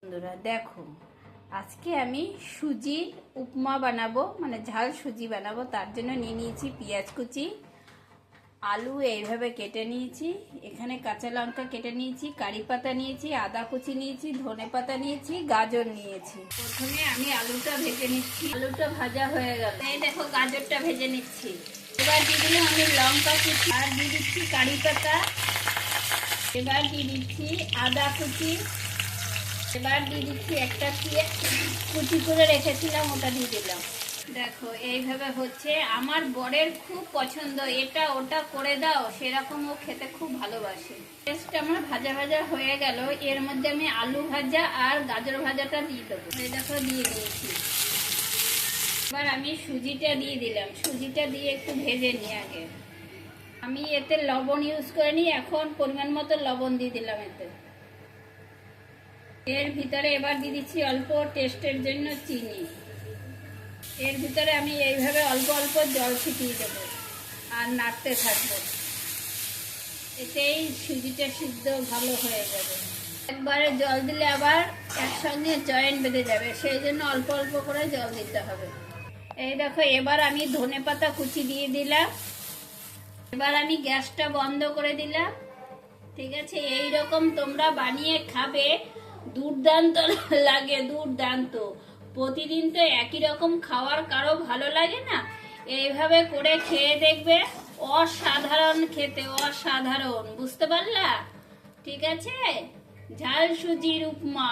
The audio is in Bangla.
বন্ধুরা দেখো, আজকে আমি সুজি উপমা বানাবো, মানে ঝাল সুজি বানাবো। তার জন্য নিয়ে নিয়েছি পেঁয়াজ কুচি, আলু এইভাবে কেটে নিয়েছি, এখানে কাঁচা লঙ্কা কেটে নিয়েছি, কারি পাতা নিয়েছি, আদা কুচি নিয়েছি, ধনে পাতা নিয়েছি, গাজর নিয়েছি। প্রথমে আমি আলুটা ভেজে নিচ্ছি। আলুটা ভাজা হয়ে গেল, এই দেখো গাজরটা ভেজে নিচ্ছি। এবার দিয়ে দিলাম আমি লঙ্কা কুচি, আর দিয়ে দিচ্ছি কারি পাতা, এবার দিয়ে দিচ্ছি আদা কুচি, এবার দিয়ে দিচ্ছি একটা পেঁয়াজ কুচি করে রেখেছিলাম, ওটা দিয়ে দিলাম। দেখো এইভাবে হচ্ছে। আমার বরের খুব পছন্দ, এটা ওটা করে দাও, সেরকম ও খেতে খুব ভালোবাসে। টেস্টটা আমার ভাজা ভাজা হয়ে গেল। এর মধ্যে আমি আলু ভাজা আর গাজর ভাজাটা দিয়ে দেবো। এই দেখো দিয়ে দিয়েছি। এবার আমি সুজিটা দিয়ে দিলাম। সুজিটা দিয়ে একটু ভেজে নিই আগে। আমি এতে লবণ ইউজ করে নিই, এখন পরিমাণ মতো লবণ দিয়ে দিলাম এতে। এর ভিতরে এবার দিয়ে দিচ্ছি অল্প টেস্টের জন্য চিনি। এর ভিতরে আমি এইভাবে অল্প অল্প জল ছিটিয়ে দেবো আর নাড়তে থাকবো। এতেই সুজিটা সিদ্ধ ভালো হয়ে যাবে। একবারে জল দিলে আবার একসঙ্গে জয়েন্ট বেঁধে যাবে, সেই জন্য অল্প অল্প করে জল দিতে হবে। এই দেখো, এবার আমি ধনে পাতা কুচি দিয়ে দিলাম। এবার আমি গ্যাসটা বন্ধ করে দিলাম। ঠিক আছে, এই রকম তোমরা বানিয়ে খাবে, দুর্দান্ত লাগে, দুর্দান্ত। প্রতিদিন তো একই রকম খাওয়ার কারো ভালো লাগে না, এইভাবে করে খেয়ে দেখবে, অসাধারণ খেতে, অসাধারণ। বুঝতে পারলা? ঠিক আছে, ঝাল সুজির উপমা।